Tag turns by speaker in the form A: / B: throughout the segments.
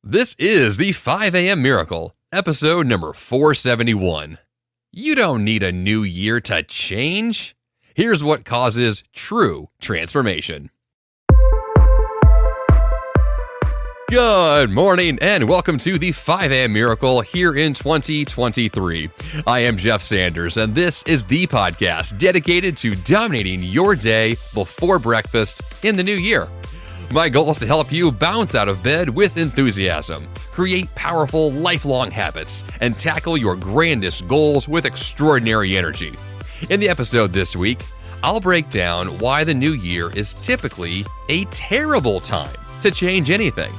A: This is the 5 a.m. Miracle, episode number 471. You don't need a new year to change. Here's what causes true transformation. Good morning and welcome to the 5 a.m. Miracle here in 2023. I am Jeff Sanders and this is the podcast dedicated to dominating your day before breakfast in the new year. My goal is to help you bounce out of bed with enthusiasm, create powerful, lifelong habits, and tackle your grandest goals with extraordinary energy. In the episode this week, I'll break down why the new year is typically a terrible time to change anything,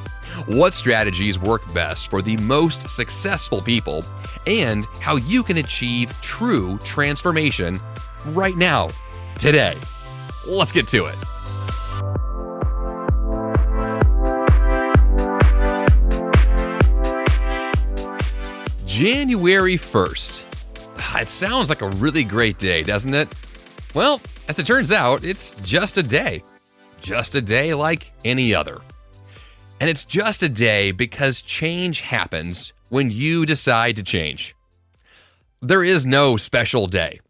A: what strategies work best for the most successful people, and how you can achieve true transformation right now, today. Let's get to it. January 1st. It sounds like a really great day, doesn't it? Well, as it turns out, it's just a day. Just a day like any other. And it's just a day because change happens when you decide to change. There is no special day.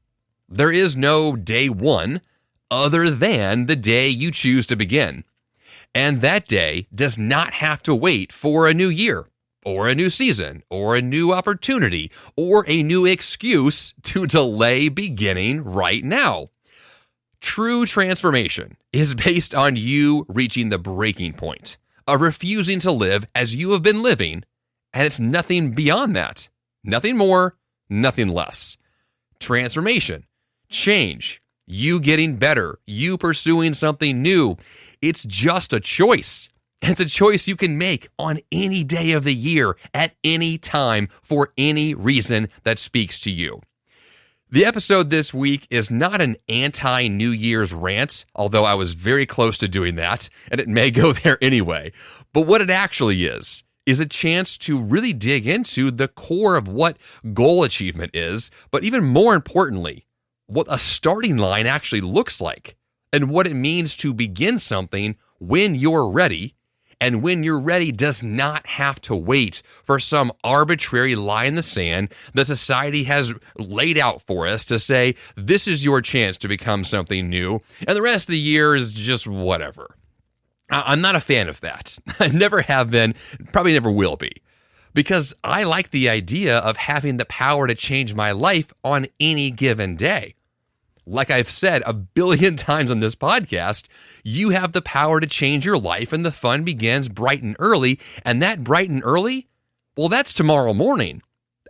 A: There is no day one other than the day you choose to begin. And that day does not have to wait for a new year, or a new season, or a new opportunity, or a new excuse to delay beginning right now. True transformation is based on you reaching the breaking point, of refusing to live as you have been living, and it's nothing beyond that. Nothing more, nothing less. Transformation, change, you getting better, you pursuing something new. It's just a choice. It's a choice you can make on any day of the year, at any time, for any reason that speaks to you. The episode this week is not an anti-New Year's rant, although I was very close to doing that, and it may go there anyway. But what it actually is a chance to really dig into the core of what goal achievement is, but even more importantly, what a starting line actually looks like, and what it means to begin something when you're ready. And when you're ready does not have to wait for some arbitrary line in the sand that society has laid out for us to say, this is your chance to become something new, and the rest of the year is just whatever. I'm not a fan of that. I never have been, probably never will be, because I like the idea of having the power to change my life on any given day. Like I've said a billion times on this podcast, you have the power to change your life, and the fun begins bright and early. And that bright and early, well, that's tomorrow morning.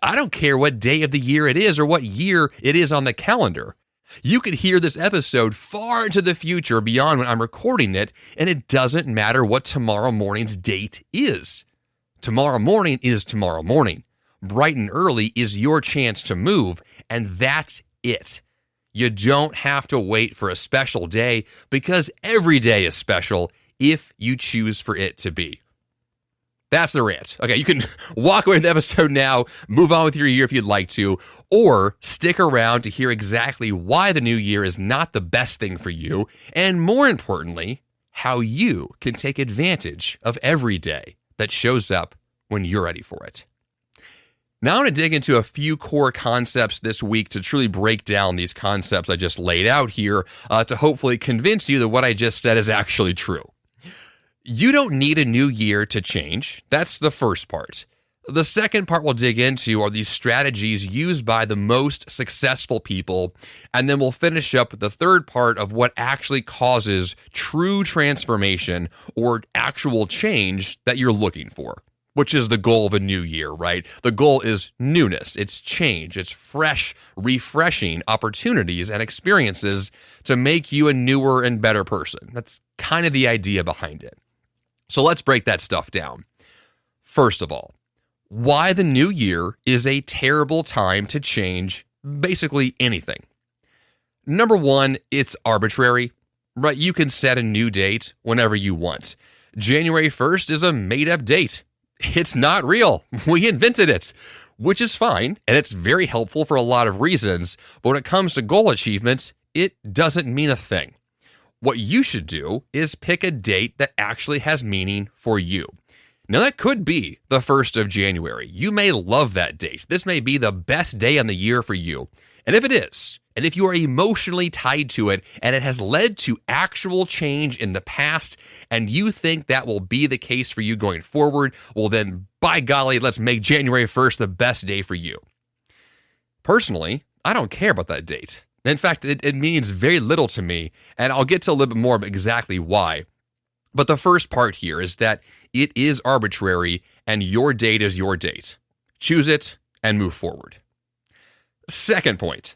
A: I don't care what day of the year it is or what year it is on the calendar. You could hear this episode far into the future beyond when I'm recording it, and it doesn't matter what tomorrow morning's date is. Tomorrow morning is tomorrow morning. Bright and early is your chance to move, and that's it. You don't have to wait for a special day, because every day is special if you choose for it to be. That's the rant. Okay, you can walk away from the episode now, move on with your year if you'd like to, or stick around to hear exactly why the new year is not the best thing for you, and more importantly, how you can take advantage of every day that shows up when you're ready for it. Now I'm going to dig into a few core concepts this week to truly break down these concepts I just laid out here to hopefully convince you that what I just said is actually true. You don't need a new year to change. That's the first part. The second part we'll dig into are these strategies used by the most successful people, and then we'll finish up with the third part of what actually causes true transformation or actual change that you're looking for, which is the goal of a new year, right? The goal is newness, it's change, it's fresh, refreshing opportunities and experiences to make you a newer and better person. That's kind of the idea behind it. So let's break that stuff down. First of all, why the new year is a terrible time to change basically anything. Number one, it's arbitrary, right? You can set a new date whenever you want. January 1st is a made-up date. It's not real. We invented it, which is fine, and it's very helpful for a lot of reasons. But when it comes to goal achievement, it doesn't mean a thing. What you should do is pick a date that actually has meaning for you. Now, that could be the 1st of January. You may love that date. This may be the best day on the year for you. And if it is, and if you are emotionally tied to it, and it has led to actual change in the past, and you think that will be the case for you going forward, well then, by golly, let's make January 1st the best day for you. Personally, I don't care about that date. In fact, it means very little to me, and I'll get to a little bit more of exactly why. But the first part here is that it is arbitrary, and your date is your date. Choose it and move forward. Second point.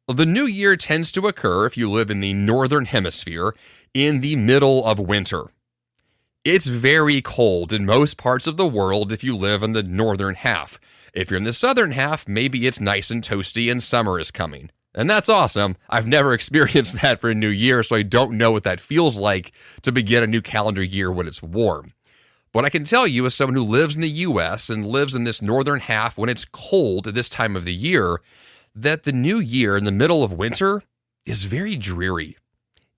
A: The new year tends to occur, if you live in the northern hemisphere, in the middle of winter. It's very cold in most parts of the world if you live in the northern half. If you're in the southern half, maybe it's nice and toasty and summer is coming. And that's awesome. I've never experienced that for a new year, so I don't know what that feels like to begin a new calendar year when it's warm. But I can tell you, as someone who lives in the U.S. and lives in this northern half when it's cold at this time of the year, that the new year in the middle of winter is very dreary.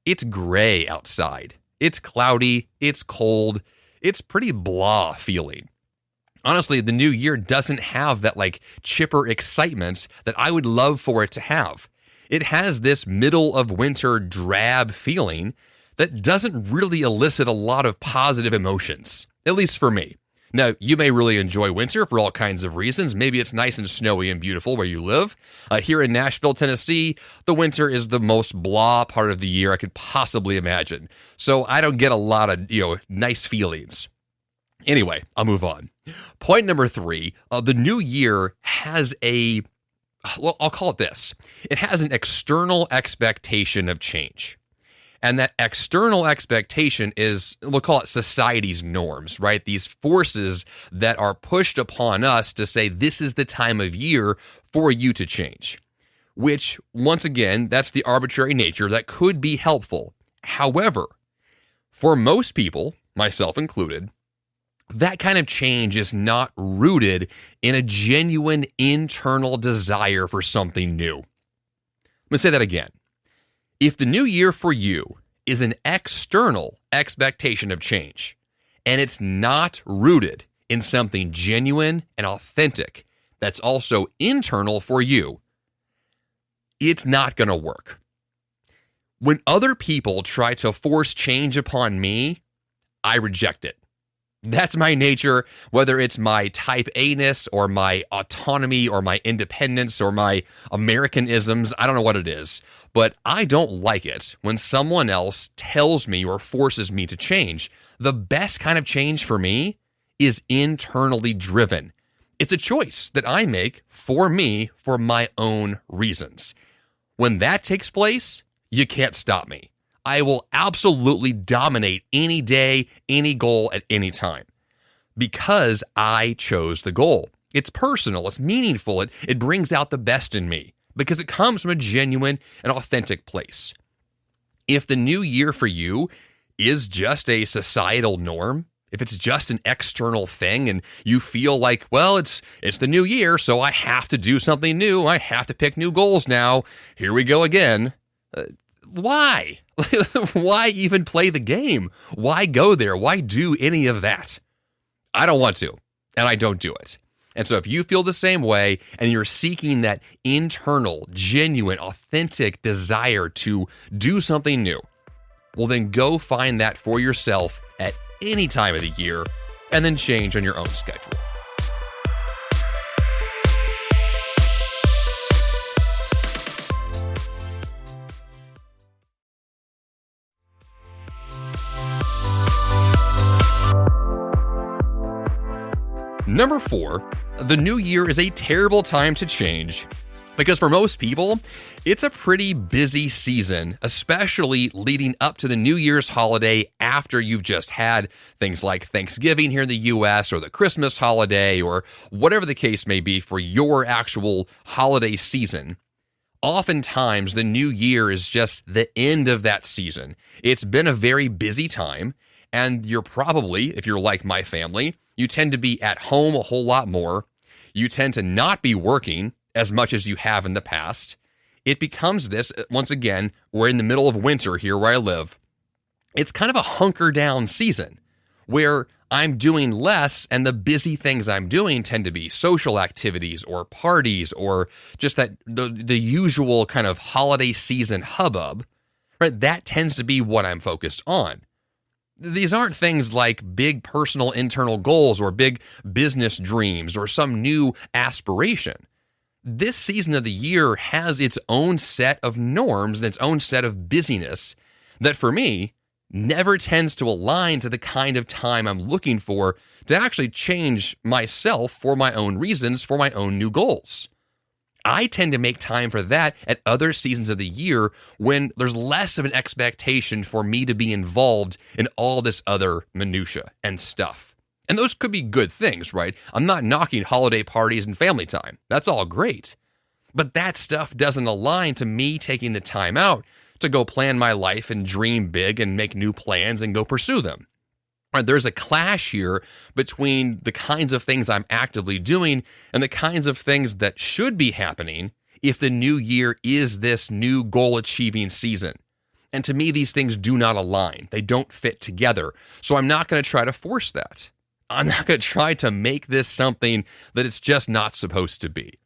A: It's gray outside. It's cloudy. It's cold. It's pretty blah feeling. Honestly, the new year doesn't have that chipper excitement that I would love for it to have. It has this middle of winter drab feeling that doesn't really elicit a lot of positive emotions, at least for me. Now, you may really enjoy winter for all kinds of reasons. Maybe it's nice and snowy and beautiful where you live. Here in Nashville, Tennessee, the winter is the most blah part of the year I could possibly imagine. So I don't get a lot of, nice feelings. Anyway, I'll move on. Point number 3, the new year has I'll call it this. It has an external expectation of change. And that external expectation is, we'll call it society's norms, right? These forces that are pushed upon us to say this is the time of year for you to change. Which, once again, that's the arbitrary nature that could be helpful. However, for most people, myself included, that kind of change is not rooted in a genuine internal desire for something new. I'm going to say that again. If the new year for you is an external expectation of change, and it's not rooted in something genuine and authentic that's also internal for you, it's not going to work. When other people try to force change upon me, I reject it. That's my nature, whether it's my type A-ness or my autonomy or my independence or my Americanisms. I don't know what it is, but I don't like it when someone else tells me or forces me to change. The best kind of change for me is internally driven. It's a choice that I make for me for my own reasons. When that takes place, you can't stop me. I will absolutely dominate any day, any goal at any time because I chose the goal. It's personal, it's meaningful, it brings out the best in me because it comes from a genuine and authentic place. If the new year for you is just a societal norm, if it's just an external thing and you feel like, well, it's the new year, so I have to do something new, I have to pick new goals now, here we go again, why? Why even play the game? Why go there? Why do any of that? I don't want to, and I don't do it. And so if you feel the same way and you're seeking that internal, genuine, authentic desire to do something new, well, then go find that for yourself at any time of the year and then change on your own schedule. Number 4, the new year is a terrible time to change because for most people, it's a pretty busy season, especially leading up to the New Year's holiday after you've just had things like Thanksgiving here in the US or the Christmas holiday or whatever the case may be for your actual holiday season. Oftentimes, the new year is just the end of that season. It's been a very busy time, and you're probably, if you're like my family, you tend to be at home a whole lot more. You tend to not be working as much as you have in the past. It becomes this, once again, we're in the middle of winter here where I live. It's kind of a hunker down season where I'm doing less and the busy things I'm doing tend to be social activities or parties or just that the usual kind of holiday season hubbub, right? That tends to be what I'm focused on. These aren't things like big personal internal goals or big business dreams or some new aspiration. This season of the year has its own set of norms and its own set of busyness that for me never tends to align to the kind of time I'm looking for to actually change myself for my own reasons, for my own new goals. I tend to make time for that at other seasons of the year when there's less of an expectation for me to be involved in all this other minutia and stuff. And those could be good things, right? I'm not knocking holiday parties and family time. That's all great. But that stuff doesn't align to me taking the time out to go plan my life and dream big and make new plans and go pursue them. Right, there's a clash here between the kinds of things I'm actively doing and the kinds of things that should be happening if the new year is this new goal-achieving season. And to me, these things do not align. They don't fit together. So I'm not going to try to force that. I'm not going to try to make this something that it's just not supposed to be.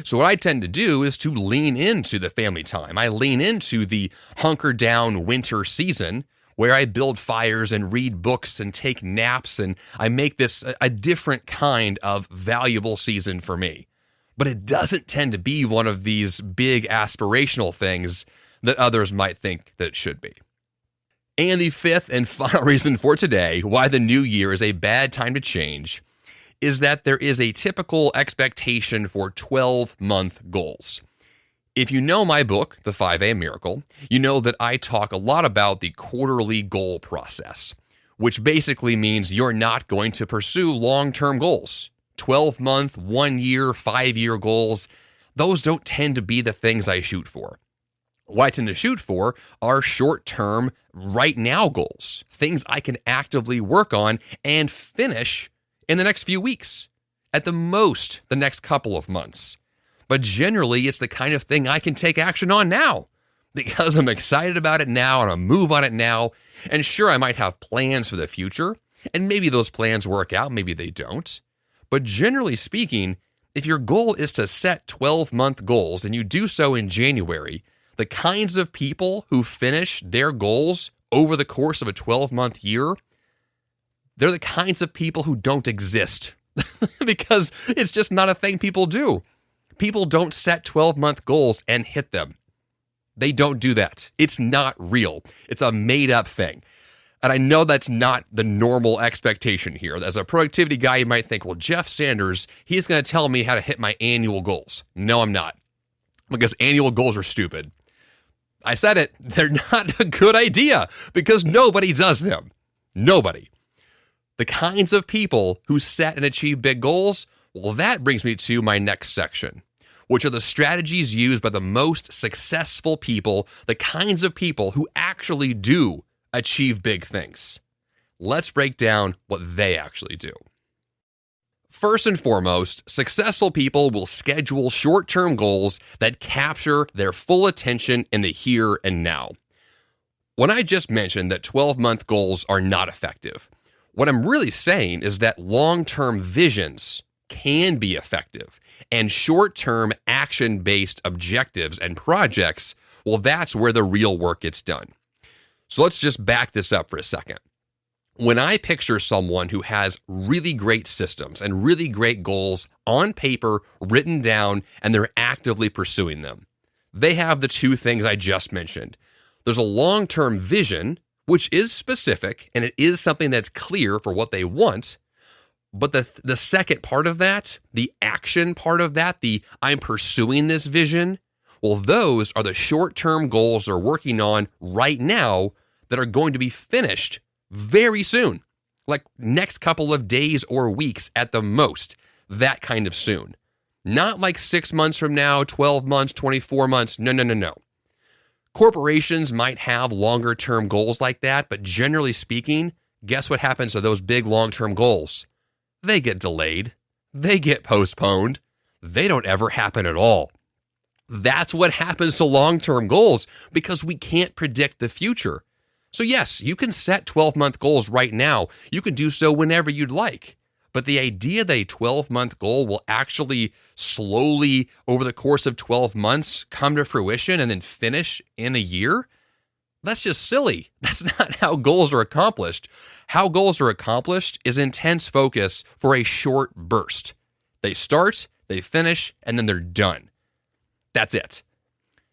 A: So what I tend to do is to lean into the family time. I lean into the hunker down winter season where I build fires and read books and take naps, and I make this a different kind of valuable season for me. But it doesn't tend to be one of these big aspirational things that others might think that it should be. And the fifth and final reason for today why the new year is a bad time to change is that there is a typical expectation for 12-month goals. If you know my book, The 5 Miracle, you know that I talk a lot about the quarterly goal process, which basically means you're not going to pursue long-term goals. 12-month, 1-year, 5-year goals, those don't tend to be the things I shoot for. What I tend to shoot for are short-term, right-now goals, things I can actively work on and finish in the next few weeks, at the most the next couple of months. But generally, it's the kind of thing I can take action on now because I'm excited about it now and I move on it now. And sure, I might have plans for the future, and maybe those plans work out, maybe they don't. But generally speaking, if your goal is to set 12-month goals and you do so in January, the kinds of people who finish their goals over the course of a 12-month year, they're the kinds of people who don't exist because it's just not a thing people do. People don't set 12-month goals and hit them. They don't do that. It's not real. It's a made-up thing. And I know that's not the normal expectation here. As a productivity guy, you might think, well, Jeff Sanders, he's going to tell me how to hit my annual goals. No, I'm not. Because annual goals are stupid. I said it. They're not a good idea because nobody does them. Nobody. The kinds of people who set and achieve big goals, well, that brings me to my next section, which are the strategies used by the most successful people, the kinds of people who actually do achieve big things. Let's break down what they actually do. First and foremost, successful people will schedule short-term goals that capture their full attention in the here and now. When I just mentioned that 12-month goals are not effective, what I'm really saying is that long-term visions can be effective, and short-term action-based objectives and projects, well, that's where the real work gets done. So let's just back this up for a second. When I picture someone who has really great systems and really great goals on paper, written down, and they're actively pursuing them, they have the two things I just mentioned. There's a long-term vision, which is specific, and it is something that's clear for what they want. But the second part of that, the action part of that, the I'm pursuing this vision, well, those are the short-term goals they're working on right now that are going to be finished very soon, like next couple of days or weeks at the most, that kind of soon. Not like 6 months from now, 12 months, 24 months, no. Corporations might have longer-term goals like that, but generally speaking, guess what happens to those big long-term goals? They get delayed. They get postponed. They don't ever happen at all. That's what happens to long-term goals because we can't predict the future. So yes, you can set 12-month goals right now. You can do so whenever you'd like. But the idea that a 12-month goal will actually slowly, over the course of 12 months, come to fruition and then finish in a year, that's just silly. That's not how goals are accomplished. How goals are accomplished is intense focus for a short burst. They start, they finish, and then they're done. That's it.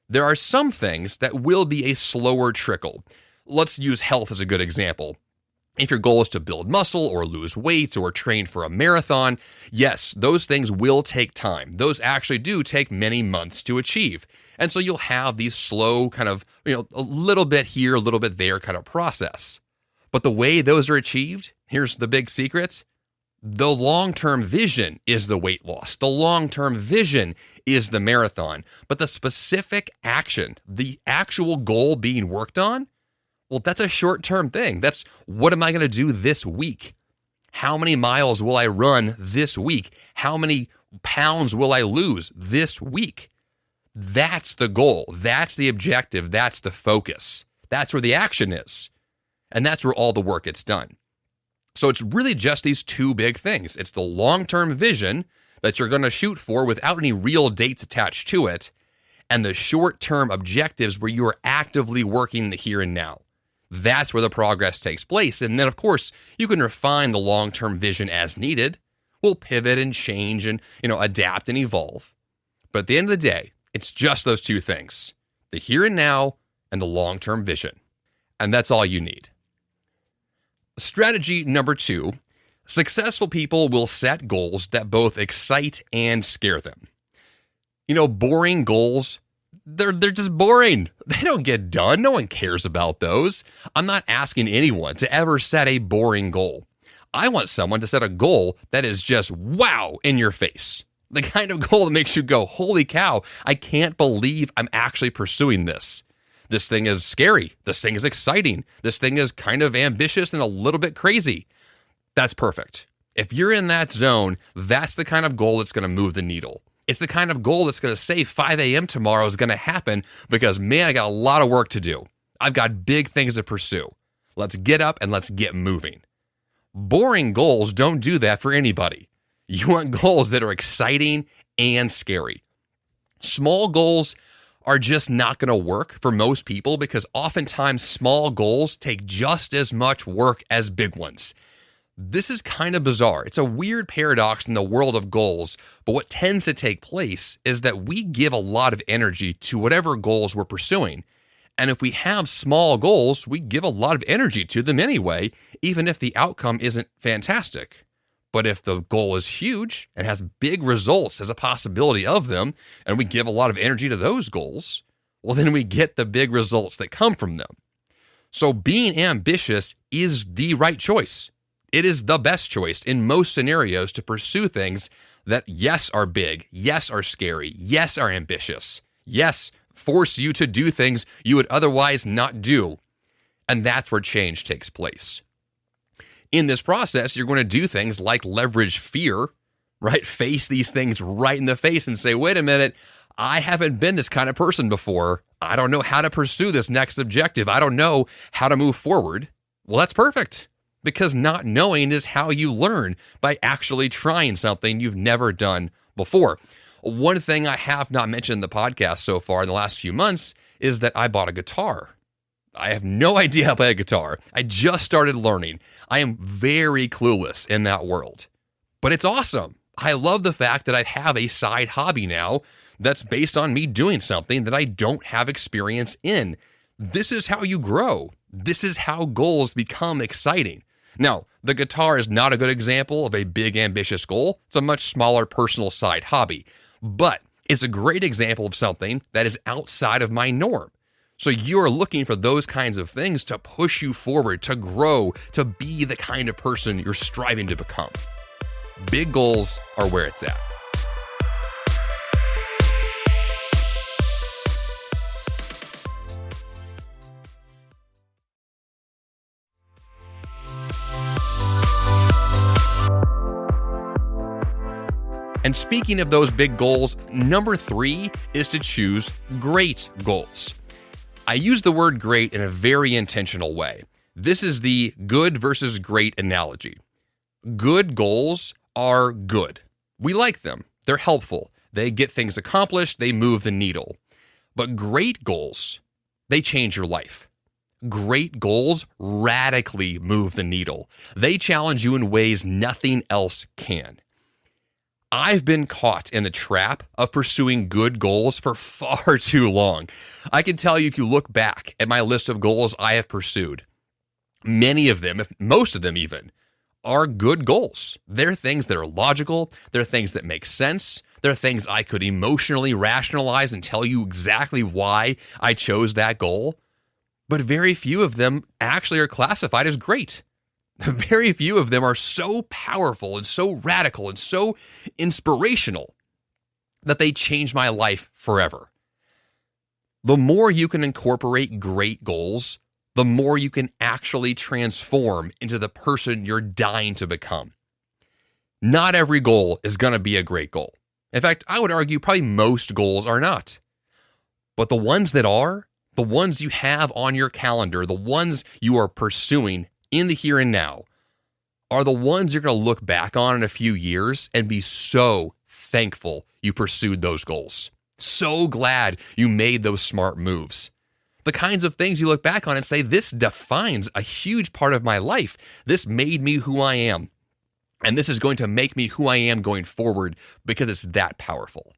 A: There are some things that will be a slower trickle. Let's use health as a good example. If your goal is to build muscle or lose weight or train for a marathon, yes, those things will take time. Those actually do take many months to achieve. And so you'll have these slow kind of, a little bit here, a little bit there kind of process. But the way those are achieved, here's the big secret. The long-term vision is the weight loss. The long-term vision is the marathon. But the specific action, the actual goal being worked on, well, that's a short-term thing. That's what am I going to do this week? How many miles will I run this week? How many pounds will I lose this week? That's the goal. That's the objective. That's the focus. That's where the action is. And that's where all the work gets done. So it's really just these two big things. It's the long-term vision that you're going to shoot for without any real dates attached to it, and the short-term objectives where you are actively working the here and now. That's where the progress takes place. And then, of course, you can refine the long-term vision as needed. We'll pivot and change and, adapt and evolve. But at the end of the day, it's just those two things, the here and now and the long-term vision. And that's all you need. Strategy number 2, successful people will set goals that both excite and scare them. Boring goals, they're just boring. They don't get done. No one cares about those. I'm not asking anyone to ever set a boring goal. I want someone to set a goal that is just wow in your face. The kind of goal that makes you go, holy cow, I can't believe I'm actually pursuing this. This thing is scary. This thing is exciting. This thing is kind of ambitious and a little bit crazy. That's perfect. If you're in that zone, that's the kind of goal that's going to move the needle. It's the kind of goal that's going to say 5 a.m. tomorrow is going to happen because, man, I got a lot of work to do. I've got big things to pursue. Let's get up and let's get moving. Boring goals don't do that for anybody. You want goals that are exciting and scary. Small goals are just not going to work for most people because oftentimes small goals take just as much work as big ones. This is kind of bizarre. It's a weird paradox in the world of goals, but what tends to take place is that we give a lot of energy to whatever goals we're pursuing. And if we have small goals, we give a lot of energy to them anyway, even if the outcome isn't fantastic. But if the goal is huge and has big results as a possibility of them, and we give a lot of energy to those goals, well, then we get the big results that come from them. So being ambitious is the right choice. It is the best choice in most scenarios to pursue things that, yes, are big, yes, are scary, yes, are ambitious, yes, force you to do things you would otherwise not do. And that's where change takes place. In this process, you're going to do things like leverage fear, right? Face these things right in the face and say, wait a minute, I haven't been this kind of person before. I don't know how to pursue this next objective. I don't know how to move forward. Well, that's perfect because not knowing is how you learn, by actually trying something you've never done before. One thing I have not mentioned in the podcast so far in the last few months is that I bought a guitar. I have no idea how to play a guitar. I just started learning. I am very clueless in that world. But it's awesome. I love the fact that I have a side hobby now that's based on me doing something that I don't have experience in. This is how you grow. This is how goals become exciting. Now, the guitar is not a good example of a big, ambitious goal. It's a much smaller personal side hobby. But it's a great example of something that is outside of my norm. So you're looking for those kinds of things to push you forward, to grow, to be the kind of person you're striving to become. Big goals are where it's at. And speaking of those big goals, number 3 is to choose great goals. I use the word great in a very intentional way. This is the good versus great analogy. Good goals are good. We like them. They're helpful. They get things accomplished. They move the needle. But great goals, they change your life. Great goals radically move the needle. They challenge you in ways nothing else can. I've been caught in the trap of pursuing good goals for far too long. I can tell you, if you look back at my list of goals I have pursued, many of them, if most of them even, are good goals. They're things that are logical. They're things that make sense. They're things I could emotionally rationalize and tell you exactly why I chose that goal. But very few of them actually are classified as great. Very few of them are so powerful and so radical and so inspirational that they change my life forever. The more you can incorporate great goals, the more you can actually transform into the person you're dying to become. Not every goal is going to be a great goal. In fact, I would argue probably most goals are not. But the ones that are, the ones you have on your calendar, the ones you are pursuing in the here and now, are the ones you're going to look back on in a few years and be so thankful you pursued those goals. So glad you made those smart moves. The kinds of things you look back on and say, this defines a huge part of my life. This made me who I am. And this is going to make me who I am going forward because it's that powerful.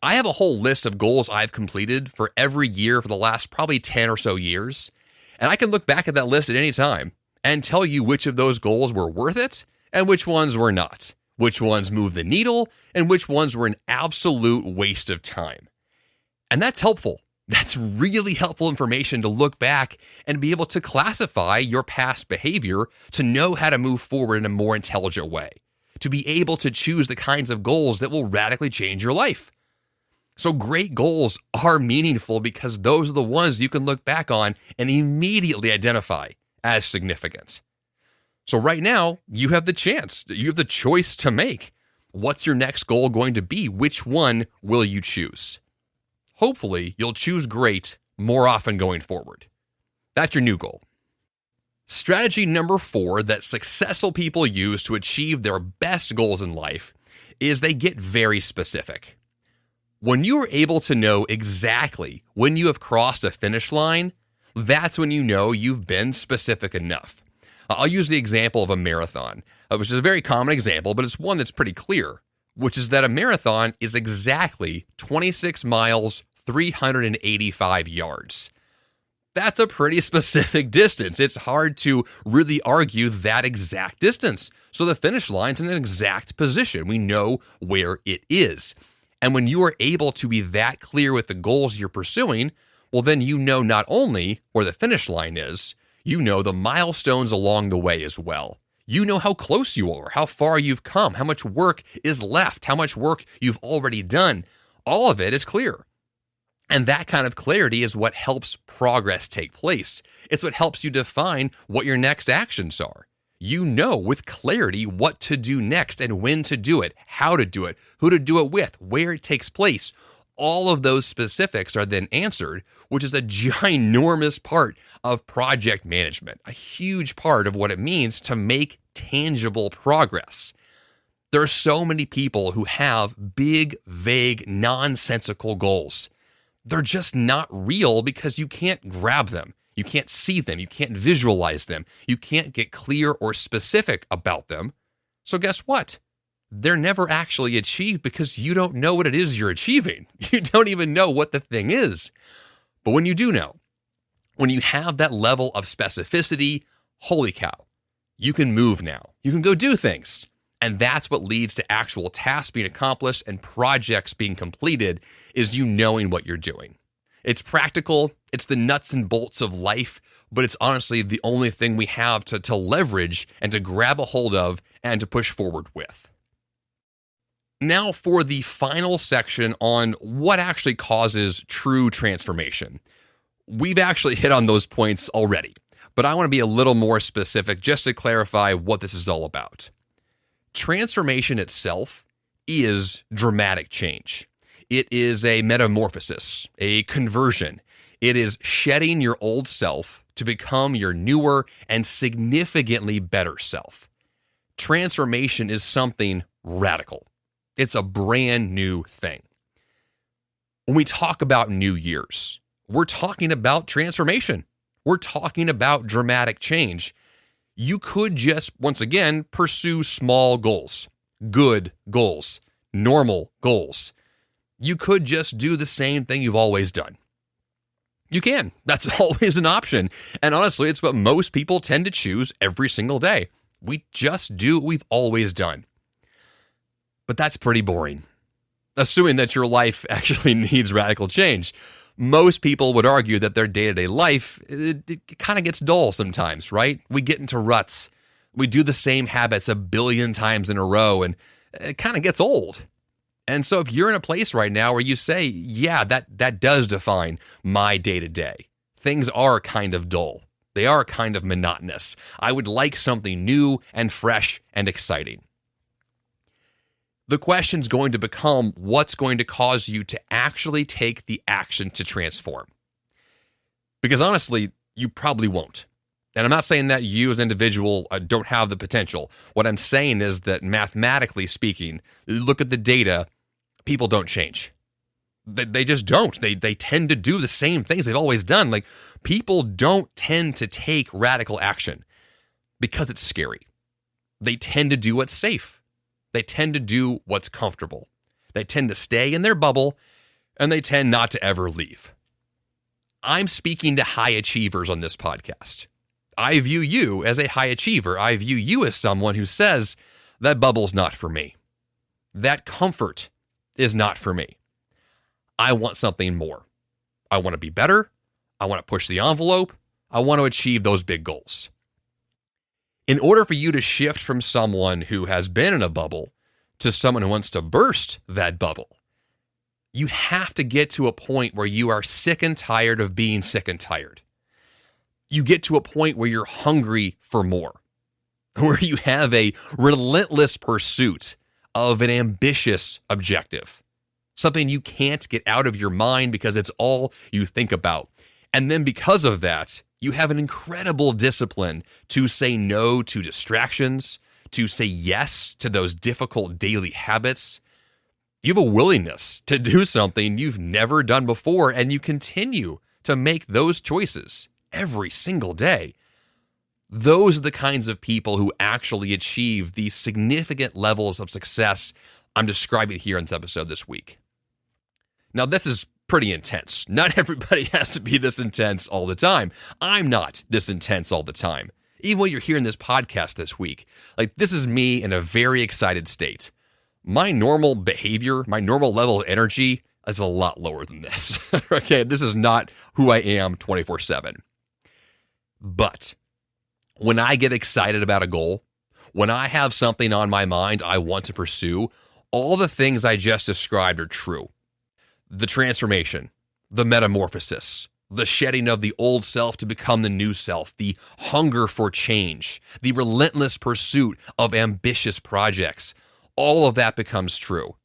A: I have a whole list of goals I've completed for every year for the last probably 10 or so years. And I can look back at that list at any time and tell you which of those goals were worth it and which ones were not, which ones moved the needle and which ones were an absolute waste of time. And that's helpful. That's really helpful information to look back and be able to classify your past behavior to know how to move forward in a more intelligent way, to be able to choose the kinds of goals that will radically change your life. So great goals are meaningful because those are the ones you can look back on and immediately identify as significant. So right now, you have the chance, you have the choice to make. What's your next goal going to be? Which one will you choose? Hopefully, you'll choose great more often going forward. That's your new goal. Strategy number 4 that successful people use to achieve their best goals in life is they get very specific. When you are able to know exactly when you have crossed a finish line, that's when you know you've been specific enough. I'll use the example of a marathon, which is a very common example, but it's one that's pretty clear, which is that a marathon is exactly 26 miles, 385 yards. That's a pretty specific distance. It's hard to really argue that exact distance. So the finish line's in an exact position. We know where it is. And when you are able to be that clear with the goals you're pursuing, well, then you know not only where the finish line is, you know the milestones along the way as well. You know how close you are, how far you've come, how much work is left, how much work you've already done. All of it is clear. And that kind of clarity is what helps progress take place. It's what helps you define what your next actions are. You know with clarity what to do next and when to do it, how to do it, who to do it with, where it takes place. All of those specifics are then answered, which is a ginormous part of project management, a huge part of what it means to make tangible progress. There are so many people who have big, vague, nonsensical goals. They're just not real because you can't grab them. You can't see them. You can't visualize them. You can't get clear or specific about them. So guess what? They're never actually achieved because you don't know what it is you're achieving. You don't even know what the thing is. But when you do know, when you have that level of specificity, holy cow, you can move now. You can go do things. And that's what leads to actual tasks being accomplished and projects being completed, is you knowing what you're doing. It's practical, it's the nuts and bolts of life, but it's honestly the only thing we have to leverage and to grab a hold of and to push forward with. Now for the final section on what actually causes true transformation. We've actually hit on those points already, but I want to be a little more specific just to clarify what this is all about. Transformation itself is dramatic change. It is a metamorphosis, a conversion. It is shedding your old self to become your newer and significantly better self. Transformation is something radical. It's a brand new thing. When we talk about New Year's, we're talking about transformation. We're talking about dramatic change. You could just, once again, pursue small goals, good goals, normal goals. You could just do the same thing you've always done. You can. That's always an option. And honestly, it's what most people tend to choose every single day. We just do what we've always done. But that's pretty boring. Assuming that your life actually needs radical change. Most people would argue that their day-to-day life, it kind of gets dull sometimes, right? We get into ruts. We do the same habits a billion times in a row, and it kind of gets old. And so if you're in a place right now where you say, yeah, that does define my day-to-day. Things are kind of dull. They are kind of monotonous. I would like something new and fresh and exciting. The question's going to become what's going to cause you to actually take the action to transform. Because honestly, you probably won't. And I'm not saying that you as an individual don't have the potential. What I'm saying is that mathematically speaking, look at the data, people don't change. They just don't. They tend to do the same things they've always done. Like, people don't tend to take radical action because it's scary. They tend to do what's safe. They tend to do what's comfortable. They tend to stay in their bubble, and they tend not to ever leave. I'm speaking to high achievers on this podcast. I view you as a high achiever. I view you as someone who says, that bubble's not for me. That comfort is not for me. I want something more. I want to be better. I want to push the envelope. I want to achieve those big goals. In order for you to shift from someone who has been in a bubble to someone who wants to burst that bubble, you have to get to a point where you are sick and tired of being sick and tired. You get to a point where you're hungry for more, where you have a relentless pursuit of an ambitious objective, something you can't get out of your mind because it's all you think about. And then because of that, you have an incredible discipline to say no to distractions, to say yes to those difficult daily habits. You have a willingness to do something you've never done before, and you continue to make those choices every single day. Those are the kinds of people who actually achieve these significant levels of success I'm describing here in this episode this week. Now, this is pretty intense. Not everybody has to be this intense all the time. I'm not this intense all the time. Even when you're hearing this podcast this week, like, this is me in a very excited state. My normal behavior, my normal level of energy is a lot lower than this. Okay, this is not who I am 24/7. But when I get excited about a goal, when I have something on my mind I want to pursue, all the things I just described are true. The transformation, the metamorphosis, the shedding of the old self to become the new self, the hunger for change, the relentless pursuit of ambitious projects, all of that becomes true.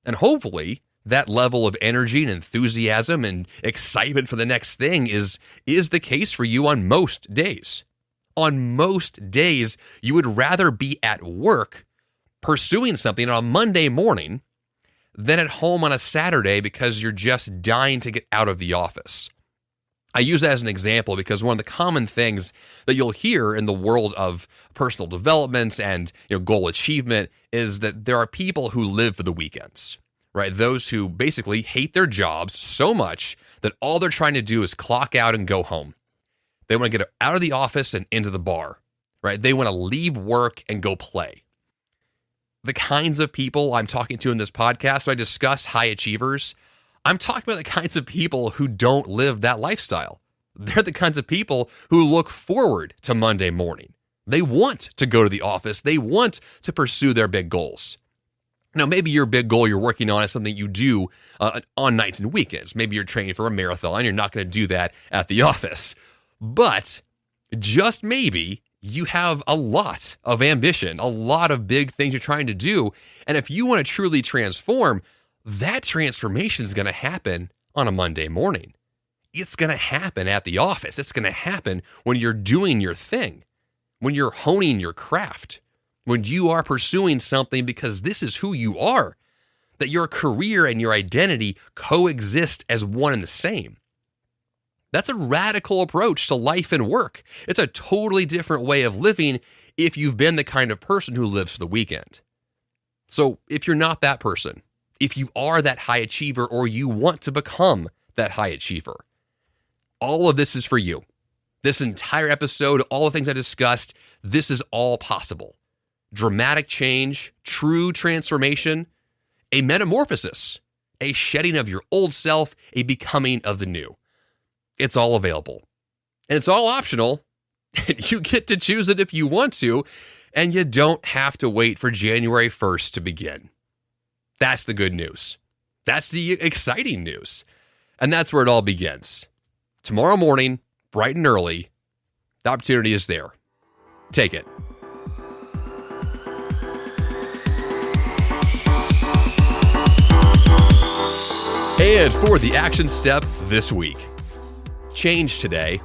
A: And hopefully, that level of energy and enthusiasm and excitement for the next thing is the case for you on most days. On most days, you would rather be at work pursuing something on a Monday morning than at home on a Saturday because you're just dying to get out of the office. I use that as an example because one of the common things that you'll hear in the world of personal developments and goal achievement is that there are people who live for the weekends, right? Those who basically hate their jobs so much that all they're trying to do is clock out and go home. They want to get out of the office and into the bar, right? They want to leave work and go play. The kinds of people I'm talking to in this podcast, when I discuss high achievers, I'm talking about the kinds of people who don't live that lifestyle. They're the kinds of people who look forward to Monday morning. They want to go to the office. They want to pursue their big goals. Now, maybe your big goal you're working on is something you do on nights and weekends. Maybe you're training for a marathon. You're not going to do that at the office. But just maybe you have a lot of ambition, a lot of big things you're trying to do. And if you want to truly transform, that transformation is going to happen on a Monday morning. it's going to happen at the office. It's going to happen when you're doing your thing, when you're honing your craft, when you are pursuing something because this is who you are, that your career and your identity coexist as one and the same. That's a radical approach to life and work. It's a totally different way of living if you've been the kind of person who lives for the weekend. So if you're not that person, if you are that high achiever or you want to become that high achiever, all of this is for you. This entire episode, all the things I discussed, this is all possible. Dramatic change, true transformation, a metamorphosis, a shedding of your old self, a becoming of the new. It's all available. And it's all optional. You get to choose it if you want to, and you don't have to wait for January 1st to begin. That's the good news. That's the exciting news. And that's where it all begins. Tomorrow morning, bright and early, the opportunity is there. Take it. And for the action step this week, change today.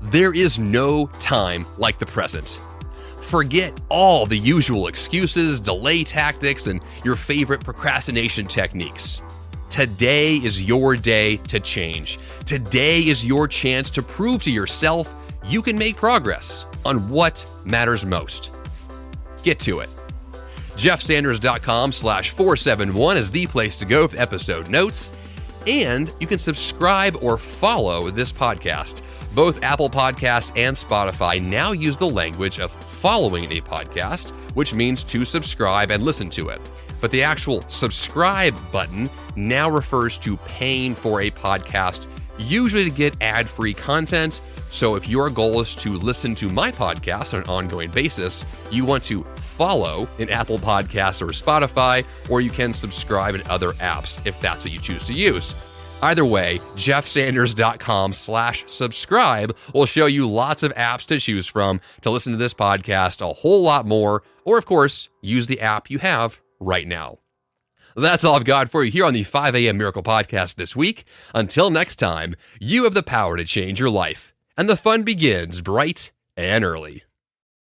A: There is no time like the present. Forget all the usual excuses, delay tactics, and your favorite procrastination techniques. Today is your day to change. Today is your chance to prove to yourself you can make progress on what matters most. Get to it. jeffsanders.com/471 is the place to go for episode notes. And you can subscribe or follow this podcast. Both Apple Podcasts and Spotify now use the language of following a podcast, which means to subscribe and listen to it. But the actual subscribe button now refers to paying for a podcast, usually to get ad-free content. So if your goal is to listen to my podcast on an ongoing basis, you want to follow in Apple Podcasts or Spotify, or you can subscribe in other apps if that's what you choose to use. Either way, jeffsanders.com/subscribe will show you lots of apps to choose from to listen to this podcast a whole lot more, or of course, use the app you have right now. That's all I've got for you here on the 5 a.m. Miracle Podcast this week. Until next time, you have the power to change your life, and the fun begins bright and early.